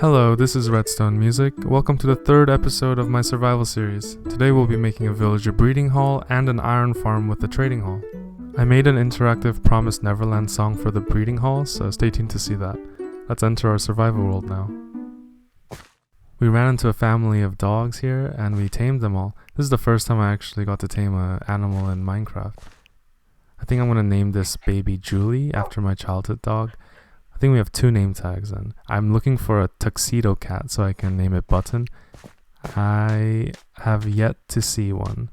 Hello, this is Redstone Music. Welcome to the third episode of my survival series. Today we'll be making a villager breeding hall and an iron farm with a trading hall. I made an interactive Promised Neverland song for the breeding hall, so stay tuned to see that. Let's enter our survival world now. We ran into a family of dogs here and we tamed them all. This is the first time I actually got to tame an animal in Minecraft. I think I'm going to name this baby Julie after my childhood dog. I think we have 2 name tags and I'm looking for a tuxedo cat so I can name it Button. I have yet to see one,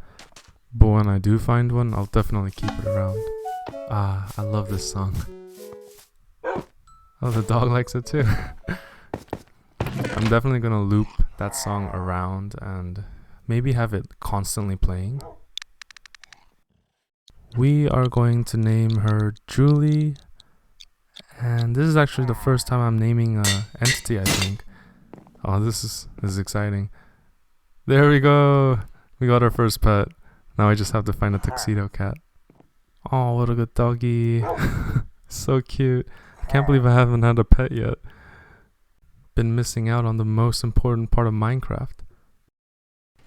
but when I do find one, I'll definitely keep it around. I love this song. Oh, the dog likes it too. I'm definitely gonna loop that song around and maybe have it constantly playing. We are going to name her Julie. And this is actually the first time I'm naming an entity, I think. Oh, this is exciting. There we go! We got our first pet. Now I just have to find a tuxedo cat. Oh, what a good doggy. So cute. I can't believe I haven't had a pet yet. Been missing out on the most important part of Minecraft.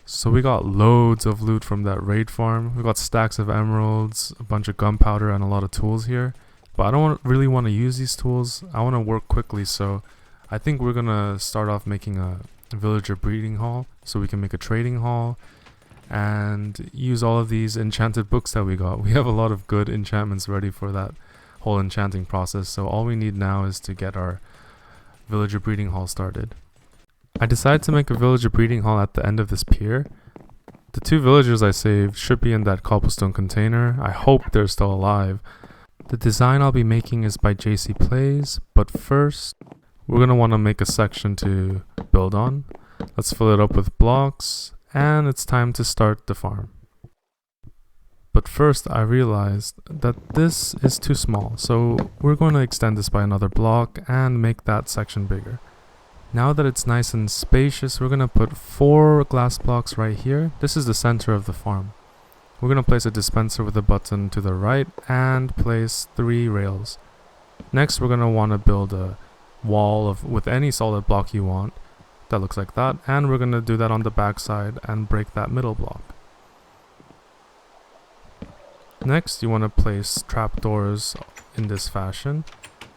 So we got loads of loot from that raid farm. We got stacks of emeralds, a bunch of gunpowder, and a lot of tools here. But I don't really want to use these tools. I want to work quickly, so I think we're going to start off making a villager breeding hall so we can make a trading hall and use all of these enchanted books that we got. We have a lot of good enchantments ready for that whole enchanting process, so all we need now is to get our villager breeding hall started. I decided to make a villager breeding hall at the end of this pier. The 2 villagers I saved should be in that cobblestone container. I hope they're still alive. The design I'll be making is by JC Plays, but first we're going to want to make a section to build on. Let's fill it up with blocks and it's time to start the farm. But first I realized that this is too small, so we're going to extend this by another block and make that section bigger. Now that it's nice and spacious, we're going to put 4 glass blocks right here. This is the center of the farm. We're going to place a dispenser with a button to the right and place 3 rails. Next we're going to want to build a wall with any solid block you want that looks like that, and we're going to do that on the back side and break that middle block. Next you want to place trapdoors in this fashion,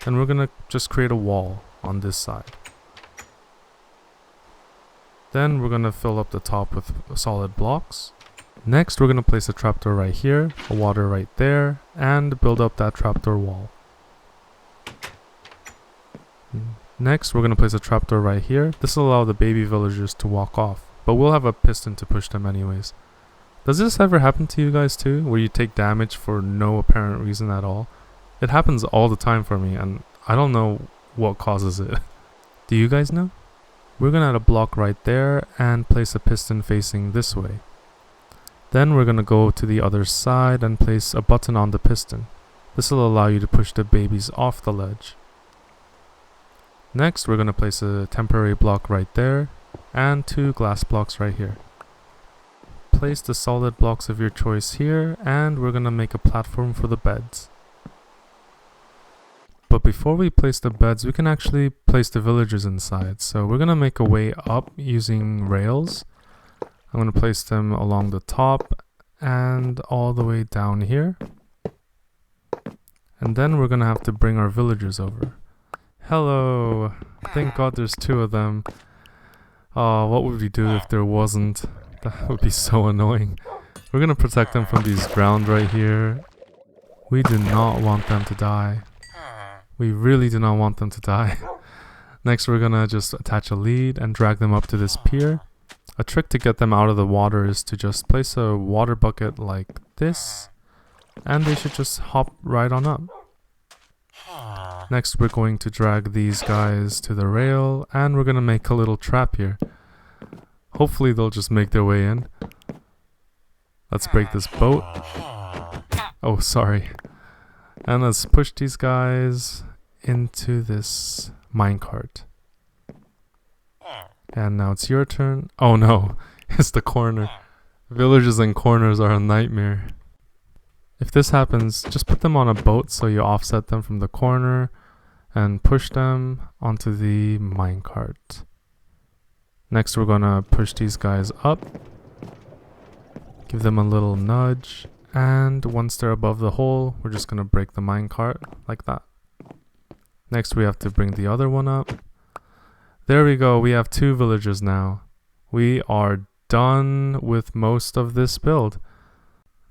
and we're going to just create a wall on this side. Then we're going to fill up the top with solid blocks. Next we're going to place a trapdoor right here, a water right there, and build up that trapdoor wall. Next we're going to place a trapdoor right here. This will allow the baby villagers to walk off, but we'll have a piston to push them anyways. Does this ever happen to you guys too, where you take damage for no apparent reason at all? It happens all the time for me and I don't know what causes it. Do you guys know? We're going to add a block right there and place a piston facing this way. Then we're going to go to the other side and place a button on the piston. This will allow you to push the babies off the ledge. Next we're going to place a temporary block right there and 2 glass blocks right here. Place the solid blocks of your choice here and we're going to make a platform for the beds. But before we place the beds, we can actually place the villagers inside. So we're going to make a way up using rails. I'm going to place them along the top and all the way down here. And then we're going to have to bring our villagers over. Hello! Thank God there's 2 of them. Oh, what would we do if there wasn't? That would be so annoying. We're going to protect them from these ground right here. We do not want them to die. We really do not want them to die. Next we're going to just attach a lead and drag them up to this pier. A trick to get them out of the water is to just place a water bucket like this, and they should just hop right on up. Next we're going to drag these guys to the rail, and we're going to make a little trap here. Hopefully they'll just make their way in. Let's break this boat. Oh, sorry. And let's push these guys into this minecart. And now it's your turn. Oh no, it's the corner. Villages and corners are a nightmare. If this happens, just put them on a boat so you offset them from the corner. and push them onto the minecart. Next we're gonna push these guys up, give them a little nudge, and once they're above the hole, we're just gonna break the minecart like that. Next we have to bring the other one up. There we go, we have 2 villagers now. We are done with most of this build.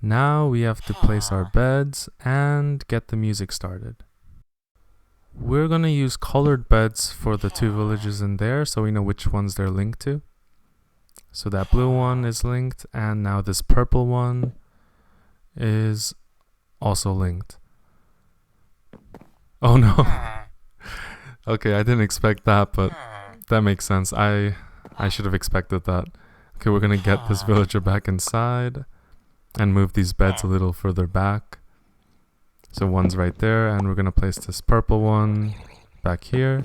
Now we have to place our beds and get the music started. We're gonna use colored beds for the 2 villages in there so we know which ones they're linked to. So that blue one is linked, and now this purple one is also linked. Oh no. Okay, I didn't expect that, but that makes sense. I should have expected that. Okay, we're gonna get this villager back inside and move these beds a little further back. So one's right there, and we're gonna place this purple one back here.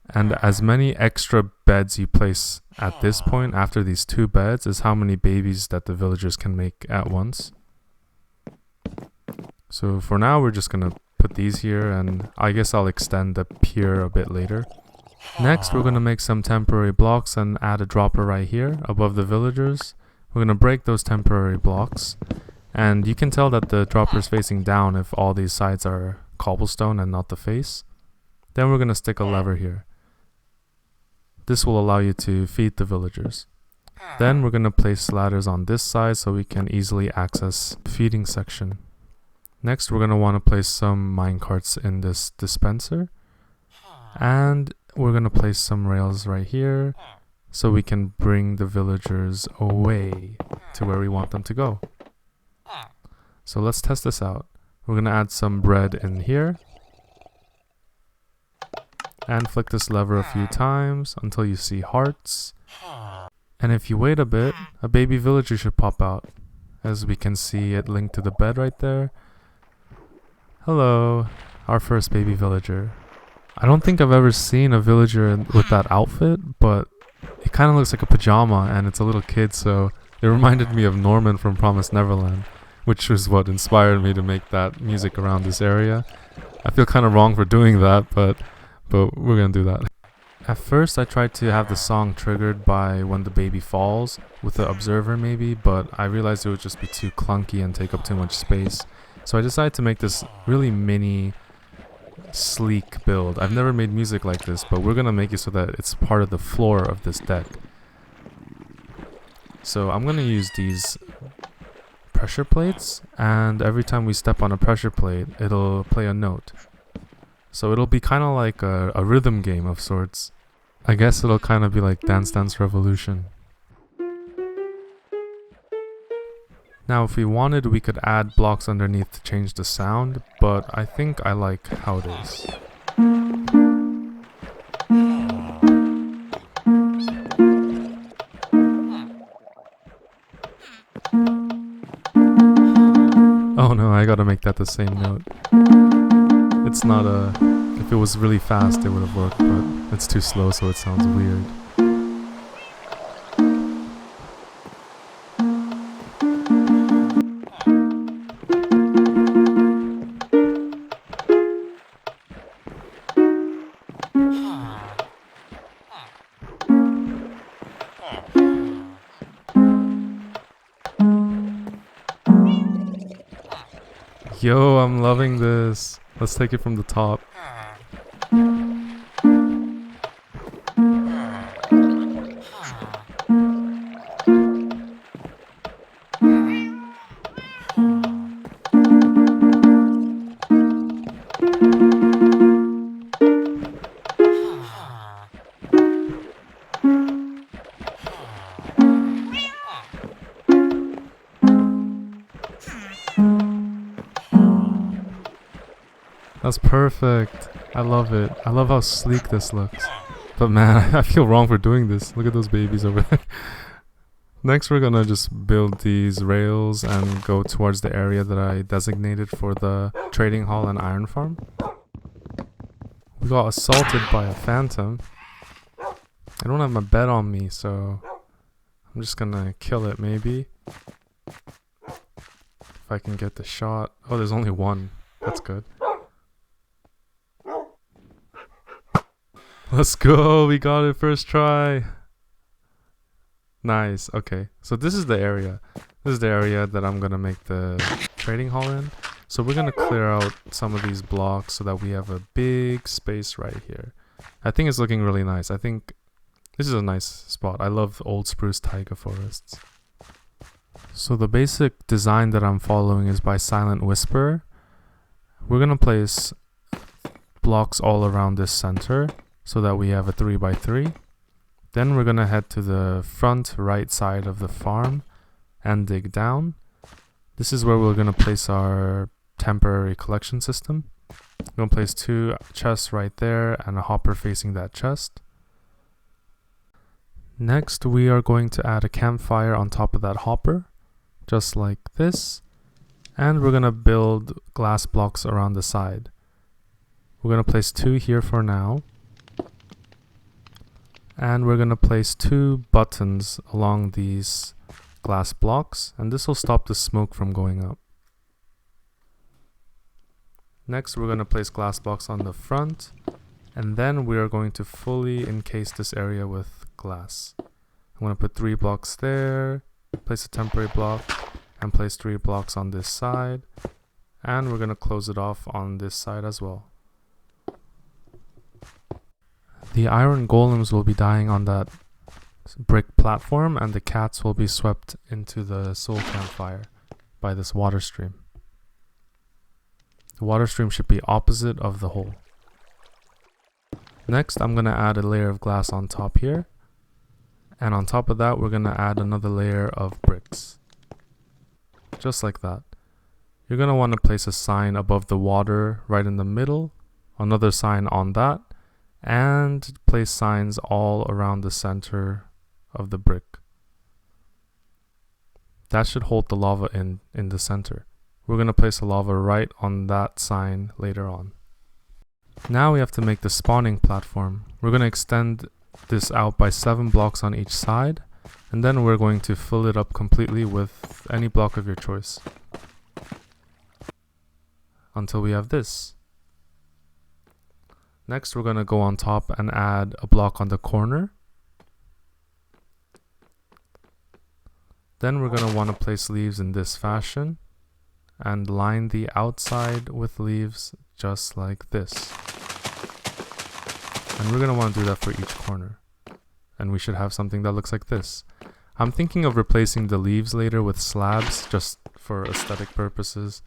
And as many extra beds you place at this point after these 2 beds is how many babies that the villagers can make at once. So for now we're just gonna put these here, and I guess I'll extend the pier a bit later. Next we're gonna make some temporary blocks and add a dropper right here above the villagers. We're gonna break those temporary blocks, and you can tell that the dropper is facing down if all these sides are cobblestone and not the face. Then we're gonna stick a lever here. This will allow you to feed the villagers. Then we're gonna place ladders on this side so we can easily access the feeding section. Next we're gonna want to place some minecarts in this dispenser, and we're gonna place some rails right here so we can bring the villagers away to where we want them to go. So let's test this out. We're gonna add some bread in here and flick this lever a few times until you see hearts. And if you wait a bit, a baby villager should pop out. As we can see it linked to the bed right there. Hello, our first baby villager. I don't think I've ever seen a villager with that outfit, but it kind of looks like a pajama and it's a little kid, so it reminded me of Norman from Promised Neverland, which was what inspired me to make that music around this area. I feel kind of wrong for doing that, but we're gonna do that. At first I tried to have the song triggered by when the baby falls with the observer maybe, but I realized it would just be too clunky and take up too much space. So I decided to make this really mini, sleek build. I've never made music like this, but we're gonna make it so that it's part of the floor of this deck. So I'm gonna use these pressure plates, and every time we step on a pressure plate, it'll play a note. So it'll be kind of like a rhythm game of sorts. I guess it'll kind of be like Dance Dance Revolution. Now if we wanted, we could add blocks underneath to change the sound, but I think I like how it is. Oh no, I gotta make that the same note. It's not if it was really fast it would have worked, but it's too slow so it sounds weird. Yo, I'm loving this. Let's take it from the top. That's perfect. I love it. I love how sleek this looks. But man, I feel wrong for doing this. Look at those babies over there. Next we're gonna just build these rails and go towards the area that I designated for the trading hall and iron farm. We got assaulted by a phantom. I don't have my bed on me, so I'm just gonna kill it maybe. If I can get the shot. Oh, there's only one. That's good. Let's go. We got it first try. Nice. Okay. So this is the area. This is the area that I'm going to make the trading hall in. So we're going to clear out some of these blocks so that we have a big space right here. I think it's looking really nice. I think this is a nice spot. I love old spruce taiga forests. So the basic design that I'm following is by Silent Whisper. We're going to place blocks all around this center so that we have a 3x3. Then we're going to head to the front right side of the farm and dig down. This is where we're going to place our temporary collection system. We're going to place 2 chests right there and a hopper facing that chest. Next, we are going to add a campfire on top of that hopper, just like this. And we're going to build glass blocks around the side. We're going to place 2 here for now. And we're going to place 2 buttons along these glass blocks, and this will stop the smoke from going up. Next, we're going to place glass blocks on the front, and then we are going to fully encase this area with glass. I'm going to put 3 blocks there, place a temporary block, and place 3 blocks on this side, and we're going to close it off on this side as well. The iron golems will be dying on that brick platform, and the cats will be swept into the soul campfire by this water stream. The water stream should be opposite of the hole. Next, I'm going to add a layer of glass on top here, and on top of that we're going to add another layer of bricks, just like that. You're going to want to place a sign above the water right in the middle, another sign on that, and place signs all around the center of the brick. That should hold the lava in the center. We're going to place a lava right on that sign later on. Now we have to make the spawning platform. We're going to extend this out by 7 blocks on each side, and then we're going to fill it up completely with any block of your choice until we have this. Next, we're going to go on top and add a block on the corner. Then we're going to want to place leaves in this fashion and line the outside with leaves just like this. And we're going to want to do that for each corner. And we should have something that looks like this. I'm thinking of replacing the leaves later with slabs just for aesthetic purposes.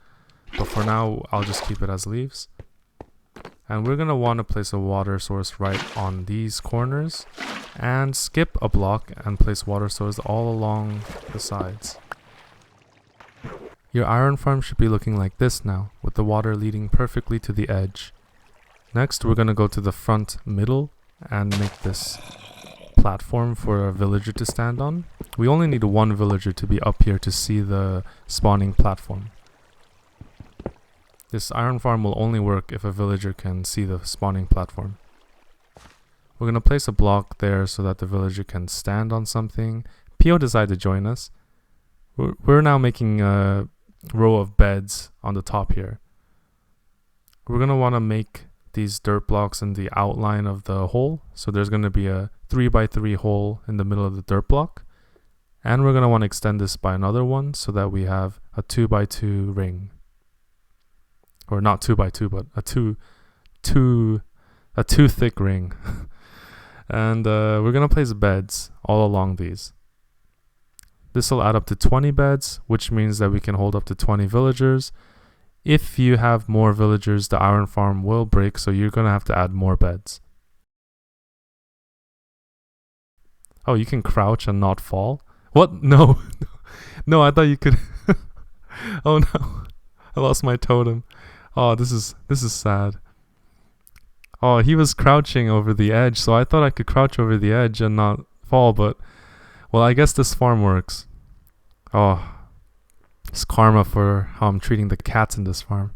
But for now, I'll just keep it as leaves. And we're going to want to place a water source right on these corners and skip a block and place water source all along the sides. Your iron farm should be looking like this now, with the water leading perfectly to the edge. Next, we're going to go to the front middle and make this platform for a villager to stand on. We only need 1 villager to be up here to see the spawning platform. This iron farm will only work if a villager can see the spawning platform. We're going to place a block there so that the villager can stand on something. Pio decided to join us. We're now making a row of beds on the top here. We're going to want to make these dirt blocks in the outline of the hole. So there's going to be a 3x3 hole in the middle of the dirt block. And we're going to want to extend this by another one so that we have a 2x2 ring. Or not 2x2, but a two thick ring. And we're going to place beds all along these. This will add up to 20 beds, which means that we can hold up to 20 villagers. If you have more villagers, the iron farm will break, so you're going to have to add more beds. Oh, you can crouch and not fall? What? No. No, I thought you could. Oh no. I lost my totem. Oh, this is sad. Oh, he was crouching over the edge, so I thought I could crouch over the edge and not fall, but well, I guess this farm works. Oh, it's karma for how I'm treating the cats in this farm.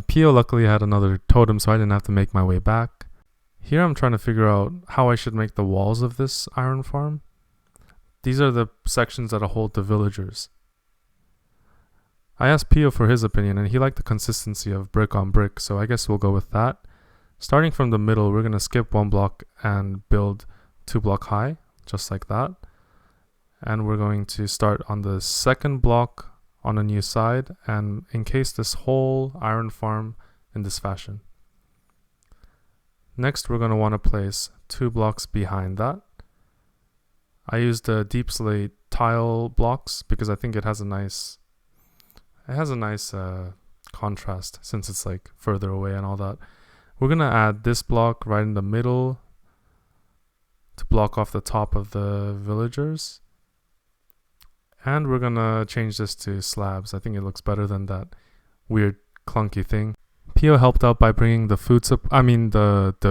Pio luckily had another totem, so I didn't have to make my way back. Here I'm trying to figure out how I should make the walls of this iron farm. These are the sections that hold the villagers. I asked Pio for his opinion, and he liked the consistency of brick on brick, so I guess we'll go with that. Starting from the middle, we're going to skip 1 block and build 2 block high, just like that. And we're going to start on the 2nd block on a new side and encase this whole iron farm in this fashion. Next, we're going to want to place 2 blocks behind that. I used the deep slate tile blocks because I think it has a nice contrast since it's like further away and all that. We're going to add this block right in the middle to block off the top of the villagers. And we're going to change this to slabs. I think it looks better than that weird clunky thing. Pio helped out by bringing the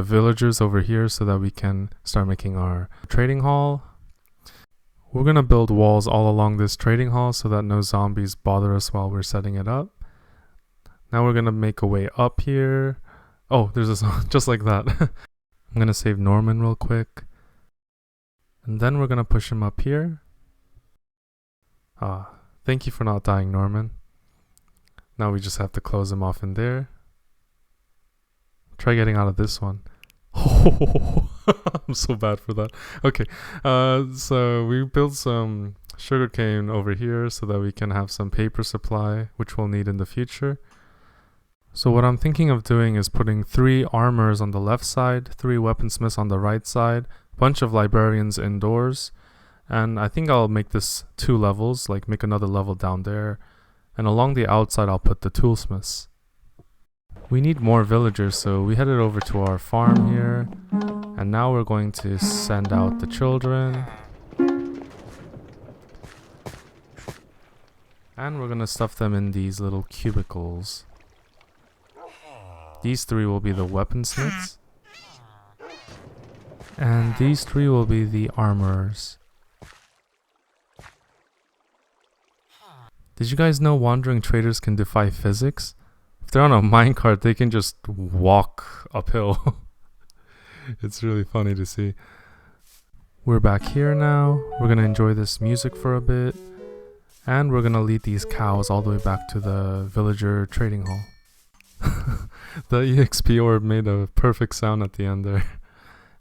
villagers over here so that we can start making our trading hall. We're going to build walls all along this trading hall so that no zombies bother us while we're setting it up. Now we're going to make a way up here. Oh, there's a just like that. I'm going to save Norman real quick. And then we're going to push him up here. Thank you for not dying, Norman. Now we just have to close him off in there. Try getting out of this one. Oh, I'm so bad for that. Okay, so we built some sugarcane over here so that we can have some paper supply, which we'll need in the future. So what I'm thinking of doing is putting 3 armors on the left side, 3 weaponsmiths on the right side, a bunch of librarians indoors, and I think I'll make this 2 levels, like make another level down there, and along the outside I'll put the toolsmiths. We need more villagers, so we headed over to our farm here, and now we're going to send out the children. And we're going to stuff them in these little cubicles. These 3 will be the weaponsmiths. And these 3 will be the armorers. Did you guys know wandering traders can defy physics? If they're on a minecart, they can just walk uphill. It's really funny to see. We're back here now. We're going to enjoy this music for a bit. And we're going to lead these cows all the way back to the villager trading hall. The EXP orb made a perfect sound at the end there.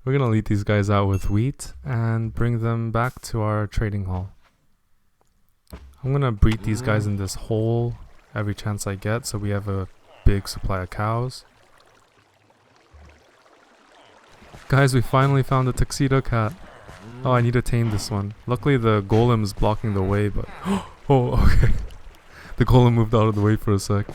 We're going to lead these guys out with wheat and bring them back to our trading hall. I'm going to breed these guys in this hole every chance I get so we have a big supply of cows. Guys, we finally found the tuxedo cat. Oh, I need to tame this one. Luckily the golem is blocking the way, but... Oh, okay. The golem moved out of the way for a sec.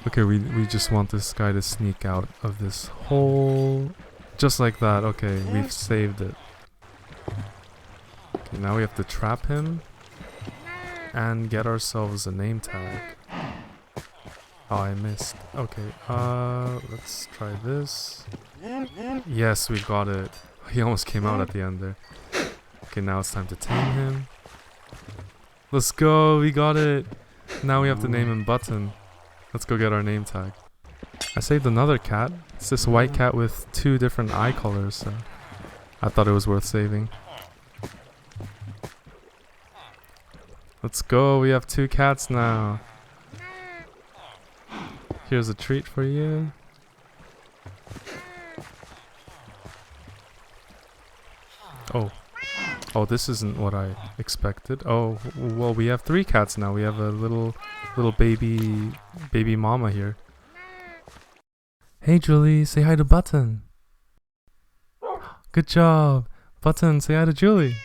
Okay, we just want this guy to sneak out of this hole. Just like that. Okay, we've saved it. Okay, now we have to trap him and get ourselves a name tag. Oh, I missed. Okay, let's try this. Yes, we got it. He almost came out at the end there. Okay, now it's time to tame him. Let's go, we got it. Now we have to name him Button. Let's go get our name tag. I saved another cat. It's this white cat with 2 different eye colors, so I thought it was worth saving. Let's go, we have 2 cats now. Here's a treat for you. Oh, this isn't what I expected. Oh, well, we have 3 cats now. We have a little baby mama here. Hey, Julie, say hi to Button. Good job. Button, say hi to Julie.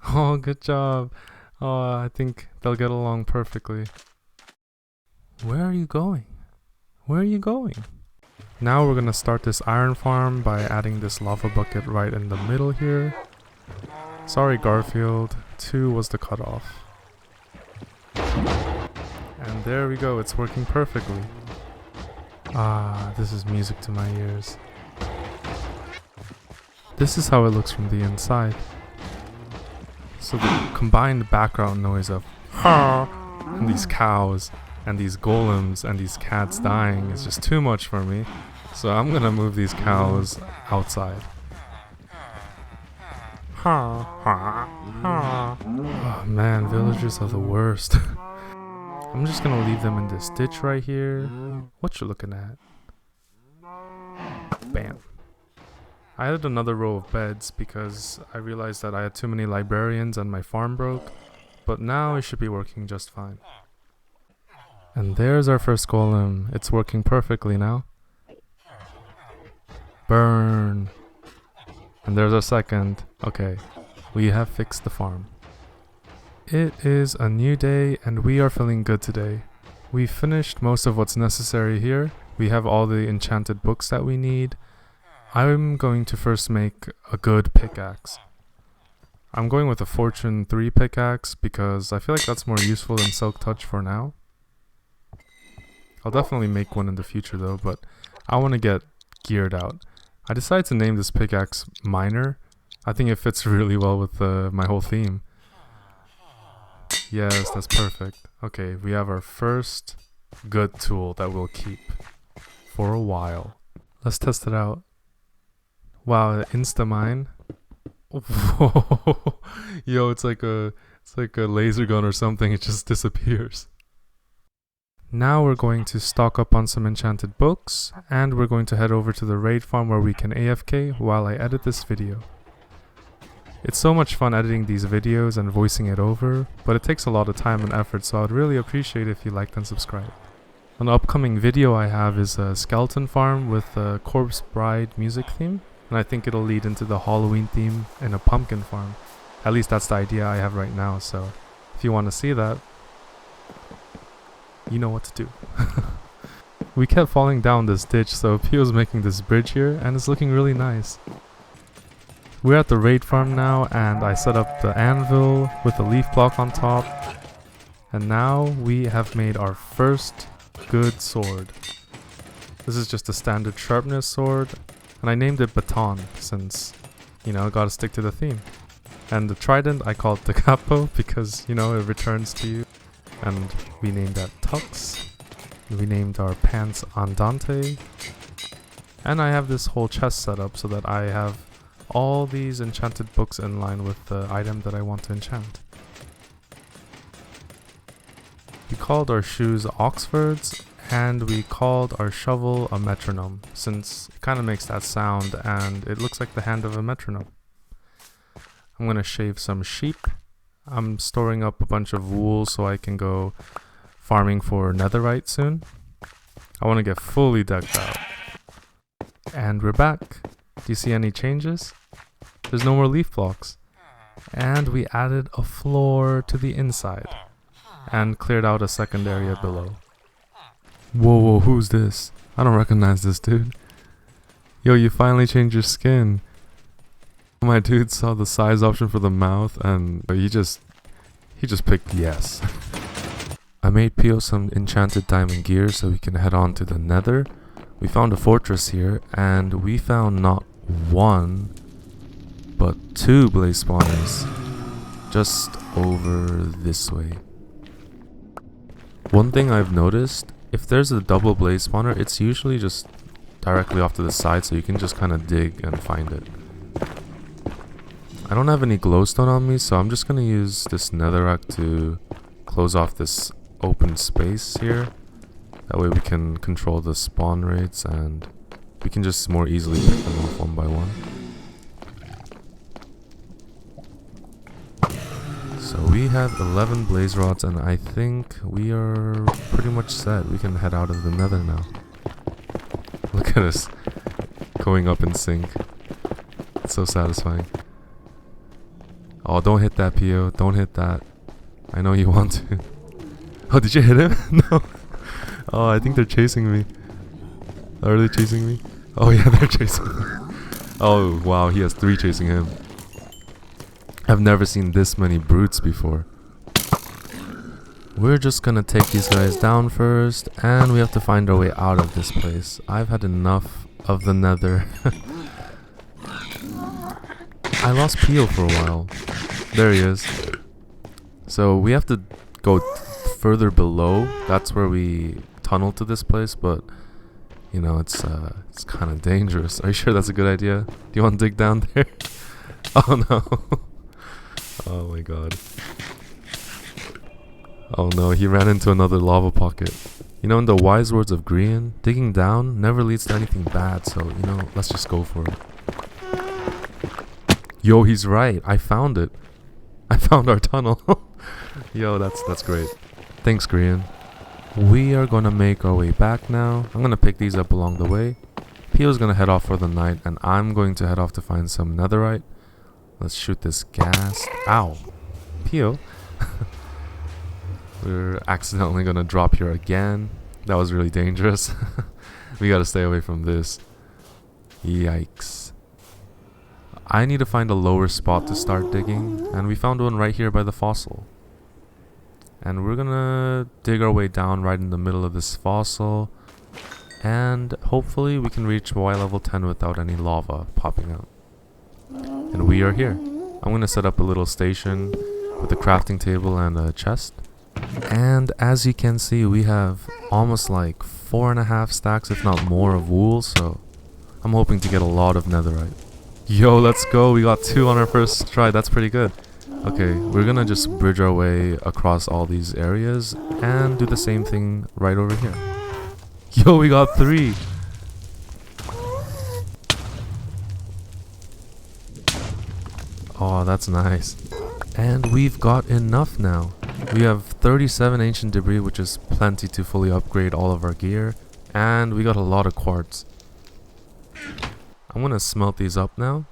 Oh, good job. Oh, I think they'll get along perfectly. Where are you going? Where are you going? Now we're gonna start this iron farm by adding this lava bucket right in the middle here. Sorry, Garfield. 2 was the cutoff. And there we go, it's working perfectly. Ah, this is music to my ears. This is how it looks from the inside. So the combined background noise of and these cows and these golems and these cats dying is just too much for me. So I'm gonna move these cows outside. Oh man, villagers are the worst. I'm just gonna leave them in this ditch right here. What you looking at? Bam. I added another row of beds because I realized that I had too many librarians and my farm broke, but now it should be working just fine. And there's our first golem. It's working perfectly now. Burn. And there's our second. Okay, we have fixed the farm. It is a new day and we are feeling good today. We finished most of what's necessary here. We have all the enchanted books that we need. I'm going to first make a good pickaxe. I'm going with a Fortune 3 pickaxe because I feel like that's more useful than Silk Touch for now. I'll definitely make one in the future though, but I want to get geared out. I decided to name this pickaxe Miner. I think it fits really well with my whole theme. Yes, that's perfect. Okay, we have our first good tool that we'll keep for a while. Let's test it out. Wow, insta-mine. Whoa. Yo, it's like a laser gun or something. It just disappears. Now we're going to stock up on some enchanted books, and we're going to head over to the raid farm where we can AFK while I edit this video. It's so much fun editing these videos and voicing it over, but it takes a lot of time and effort, so I'd really appreciate it if you liked and subscribed. An upcoming video I have is a skeleton farm with a Corpse Bride music theme, and I think it'll lead into the Halloween theme in a pumpkin farm. At least that's the idea I have right now, so if you want to see that, you know what to do. We kept falling down this ditch, so Pio's making this bridge here, and it's looking really nice. We're at the raid farm now, and I set up the anvil with a leaf block on top. And now we have made our first good sword. This is just a standard sharpness sword, and I named it Baton since, you know, gotta stick to the theme. And the trident I called the capo because, you know, it returns to you. And we named that Tux. We named our pants Andante. And I have this whole chest set up so that I have all these enchanted books in line with the item that I want to enchant. We called our shoes Oxfords, and we called our shovel a metronome, since it kind of makes that sound and it looks like the hand of a metronome. I'm going to shave some sheep. I'm storing up a bunch of wool so I can go farming for netherite soon. I want to get fully decked out. And we're back. Do you see any changes? There's no more leaf blocks. And we added a floor to the inside and cleared out a second area below. Whoa, who's this? I don't recognize this dude. Yo, you finally changed your skin. My dude saw the size option for the mouth and he just picked yes. I made Pio some enchanted diamond gear so we can head on to the nether. We found a fortress here and we found not one but two blaze spawners just over this way. One thing I've noticed, if there's a double blaze spawner, it's usually just directly off to the side so you can just kind of dig and find it. I don't have any glowstone on me, so I'm just going to use this netherrack to close off this open space here. That way we can control the spawn rates and we can just more easily pick them off one by one. So we have 11 blaze rods and I think we are pretty much set. We can head out of the nether now. Look at us going up in sync. It's so satisfying. Oh, don't hit that, Pio. Don't hit that. I know you want to. Oh, did you hit him? No. Oh, I think they're chasing me. Are they chasing me? Oh yeah, they're chasing me. Oh wow, he has 3 chasing him. I've never seen this many brutes before. We're just gonna take these guys down first, and we have to find our way out of this place. I've had enough of the nether. I lost Pio for a while. There he is. So we have to go further below. That's where we tunnel to this place, but you know, it's kind of dangerous. Are you sure that's a good idea? Do you want to dig down there? Oh no. Oh my god. Oh no, he ran into another lava pocket. You know, in the wise words of Grian, digging down never leads to anything bad, so, you know, let's just go for it. Yo, he's right. I found it. I found our tunnel. Yo, that's great. Thanks, Grian. We are gonna make our way back now. I'm gonna pick these up along the way. Pio's gonna head off for the night, and I'm going to head off to find some netherite. Let's shoot this gas. Ow. Pio. We're accidentally gonna drop here again. That was really dangerous. We gotta stay away from this. Yikes. I need to find a lower spot to start digging, and we found one right here by the fossil. And we're gonna dig our way down right in the middle of this fossil, and hopefully we can reach Y level 10 without any lava popping out. And we are here. I'm gonna set up a little station with a crafting table and a chest. And as you can see, we have almost like 4.5 stacks, if not more, of wool, so I'm hoping to get a lot of netherite. Yo, let's go. We got 2 on our first try. That's pretty good. Okay, we're gonna just bridge our way across all these areas and do the same thing right over here. Yo, we got 3. Oh, that's nice. And we've got enough now. We have 37 ancient debris, which is plenty to fully upgrade all of our gear. And we got a lot of quartz. I'm gonna smelt these up now.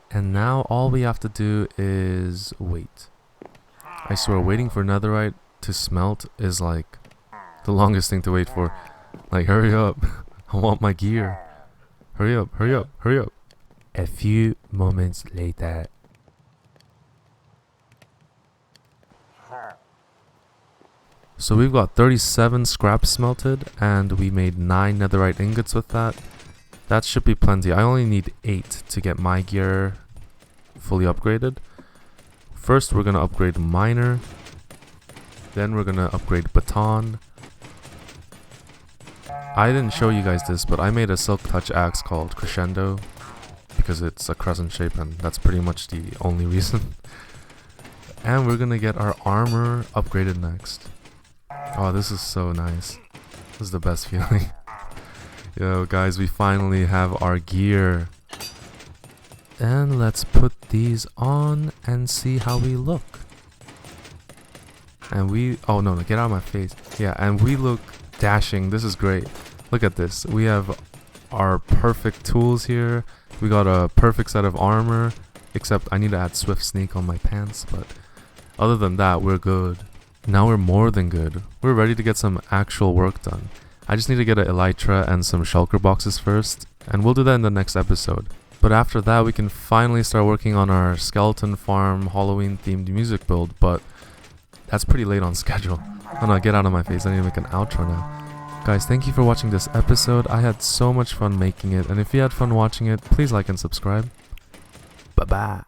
And now all we have to do is wait. I swear, waiting for netherite to smelt is like the longest thing to wait for. Like, hurry up. I want my gear. Hurry up, hurry up, hurry up. A few moments later. So we've got 37 scrap smelted, and we made 9 netherite ingots with that. That should be plenty. I only need 8 to get my gear fully upgraded. First we're gonna upgrade miner. Then we're gonna upgrade baton. I didn't show you guys this, but I made a silk touch axe called Crescendo because it's a crescent shape, and that's pretty much the only reason. And we're gonna get our armor upgraded next. Oh, this is so nice. This is the best feeling. Yo, guys, we finally have our gear. And let's put these on and see how we look. And we... oh, no, get out of my face. Yeah, and we look dashing. This is great. Look at this. We have our perfect tools here. We got a perfect set of armor. Except I need to add swift sneak on my pants. But other than that, we're good. Now we're more than good. We're ready to get some actual work done. I just need to get an elytra and some shulker boxes first, and we'll do that in the next episode. But after that, we can finally start working on our skeleton farm Halloween themed music build, but that's pretty late on schedule. Oh no, get out of my face. I need to make an outro now. Guys, thank you for watching this episode. I had so much fun making it, and if you had fun watching it, please like and subscribe. Bye bye.